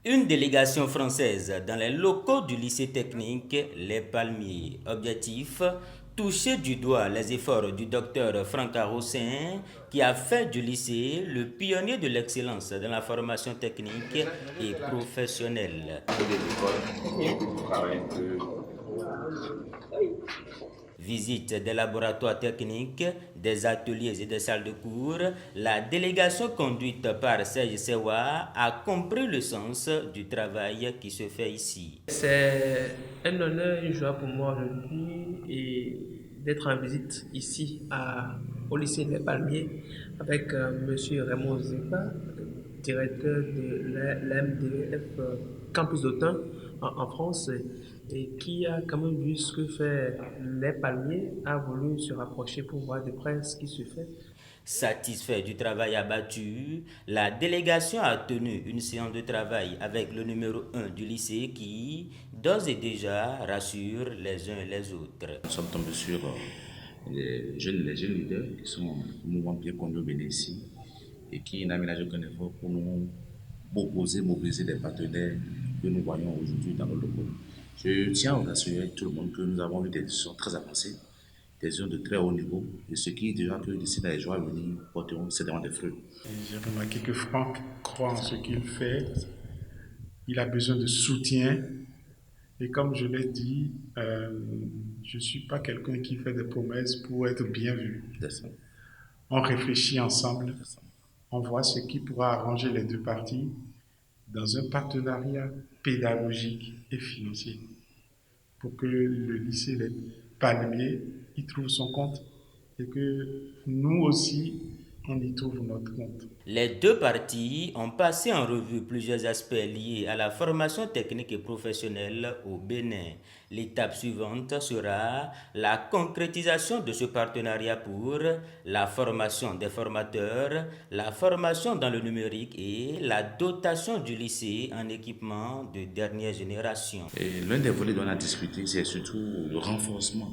Une délégation française dans les locaux du lycée technique Les Palmiers. Objectif, toucher du doigt les efforts du docteur Franck Arrossin qui a fait du lycée le pionnier de l'excellence dans la formation technique et professionnelle. Visite des laboratoires techniques, des ateliers et des salles de cours, la délégation conduite par Serge Sewa a compris le sens du travail qui se fait ici. C'est un honneur, une joie pour moi aujourd'hui et d'être en visite ici au lycée Les Palmiers avec M. Raymond Zepa, directeur de l'MDF Campus d'Autun en France, et qui a quand même vu ce que fait Les Palmiers, a voulu se rapprocher pour voir de près ce qui se fait. Satisfait du travail abattu, la délégation a tenu une séance de travail avec le numéro 1 du lycée qui, d'ores et déjà, rassure les uns et les autres. Nous sommes tombés sur les jeunes leaders qui sont un mouvement bien connu au Bénin ici et qui n'aménagent aucun effort pour nous mobiliser les partenaires que nous voyons aujourd'hui dans nos locaux. Je tiens à rassurer tout le monde que nous avons eu des décisions très avancées, des décisions de très haut niveau, et ce qui dira que d'ici dans les jours à venir, porteront certainement des fruits. J'ai remarqué que Franck croit en ce qu'il fait. Il a besoin de soutien. Et comme je l'ai dit, je ne suis pas quelqu'un qui fait des promesses pour être bien vu. On réfléchit ensemble, on voit ce qui pourra arranger les deux parties dans un partenariat pédagogique et financier pour que le lycée Les Palmiers y trouve son compte et que nous aussi, on y trouve notre compte. Les deux parties ont passé en revue plusieurs aspects liés à la formation technique et professionnelle au Bénin. L'étape suivante sera la concrétisation de ce partenariat pour la formation des formateurs, la formation dans le numérique et la dotation du lycée en équipement de dernière génération. Et l'un des volets dont on a discuté, c'est surtout le renforcement.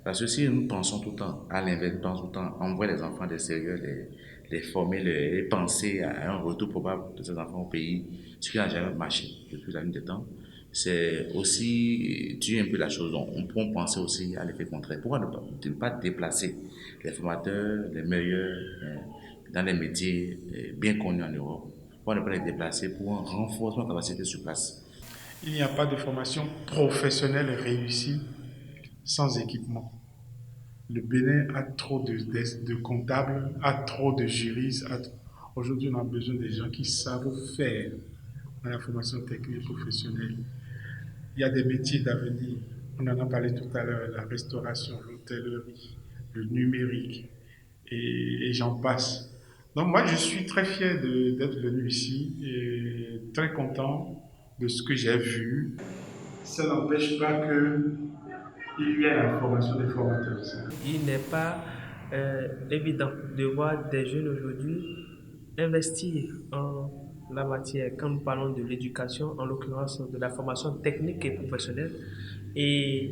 Parce que si nous pensons tout le temps à l'inverse, nous pensons tout le temps à envoyer les enfants d'extérieur, les former, les penser à un retour probable de ces enfants au pays, ce qui n'a jamais marché depuis la nuit des temps, c'est aussi tuer un peu la chose. On peut penser aussi à l'effet contraire. Pourquoi ne pas déplacer les formateurs, les meilleurs dans les métiers bien connus en Europe? Pourquoi ne pas les déplacer pour un renforcement de capacité sur place? Il n'y a pas de formation professionnelle réussie sans équipement. Le Bénin a trop de comptables, a trop de juristes. Aujourd'hui, on a besoin des gens qui savent faire dans la formation technique et professionnelle. Il y a des métiers d'avenir. On en a parlé tout à l'heure, la restauration, l'hôtellerie, le numérique, et j'en passe. Donc moi, je suis très fier d'être venu ici et très content de ce que j'ai vu. Ça n'empêche pas qu'il y ait la formation des formateurs. Il n'est pas évident de voir des jeunes aujourd'hui investir en la matière quand nous parlons de l'éducation, en l'occurrence de la formation technique et professionnelle. Et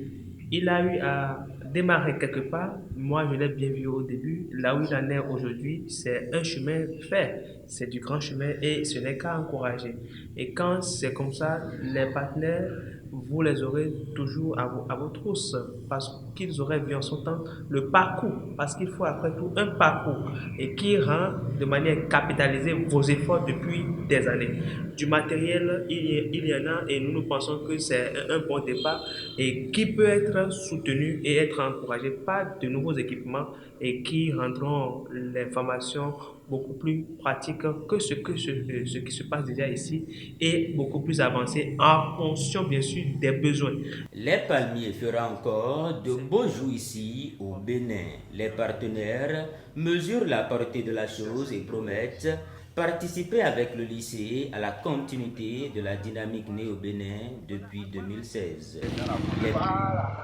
il a eu à démarrer quelque part. Moi, je l'ai bien vu au début. Là où il en est aujourd'hui, c'est un chemin fait. C'est du grand chemin et ce n'est qu'à encourager. Et quand c'est comme ça, les partenaires, vous les aurez toujours à vos trousses parce qu'ils auraient vu en son temps le parcours. Parce qu'il faut après tout un parcours et qui rend de manière capitalisée vos efforts depuis des années. Du matériel, il y en a et nous pensons que c'est un bon départ et qui peut être soutenu et être encouragé par de nouveaux équipements et qui rendront les formations beaucoup plus pratiques que ce qui se passe déjà ici et beaucoup plus avancé en fonction bien sûr des besoins. Les Palmiers fera encore de beaux jours ici au Bénin. Les partenaires mesurent la portée de la chose et promettent participer avec le lycée à la continuité de la dynamique née au Bénin depuis 2016.